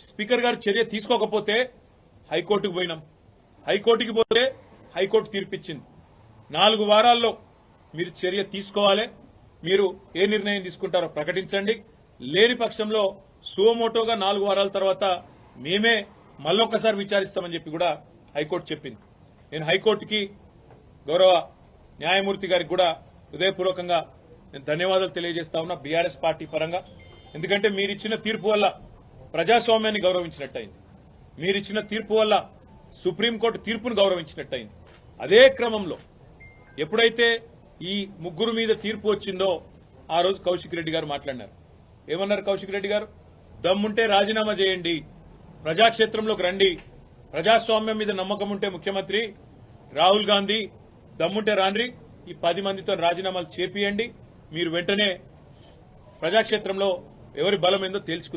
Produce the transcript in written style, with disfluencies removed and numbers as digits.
Speaker గారు చర్య తీసుకోకపోతే హైకోర్టుకు పోయినాం. హైకోర్టుకి పోతే హైకోర్టు తీర్పిచ్చింది. 4 వారాల్లో మీరు చర్య తీసుకోవాలి. మీరు ఏ నిర్ణయం తీసుకుంటారో ప్రకటించండి. లేని పక్షంలో సుమోటోగా 4 వారాల తర్వాత మేమే మళ్ళొక్కసారి విచారిస్తామని చెప్పి కూడా హైకోర్టు చెప్పింది. నేను హైకోర్టుకి గౌరవ న్యాయమూర్తి గారికి కూడా హృదయపూర్వకంగా నేను ధన్యవాదాలు తెలియజేస్తా ఉన్నా బీఆర్ఎస్ పార్టీ పరంగా. ఎందుకంటే మీరిచ్చిన తీర్పు వల్ల ప్రజాస్వామ్యాన్ని గౌరవించినట్టయింది. మీరిచ్చిన తీర్పు వల్ల సుప్రీంకోర్టు తీర్పును గౌరవించినట్టయింది. అదే క్రమంలో ఎప్పుడైతే ఈ ముగ్గురు మీద తీర్పు వచ్చిందో ఆ రోజు కౌశిక్ రెడ్డి గారు మాట్లాడినారు. ఏమన్నారు కౌశిక్ రెడ్డి గారు? దమ్ముంటే రాజీనామా చేయండి, ప్రజాక్షేత్రంలోకి రండి, ప్రజాస్వామ్యం మీద నమ్మకం ఉంటే ముఖ్యమంత్రి రాహుల్ గాంధీ దమ్ముంటే రాండ్రి, ఈ 10 మందితో రాజీనామాలు చేపియండి, మీరు వెంటనే ప్రజాక్షేత్రంలో ఎవరి బలం ఏందో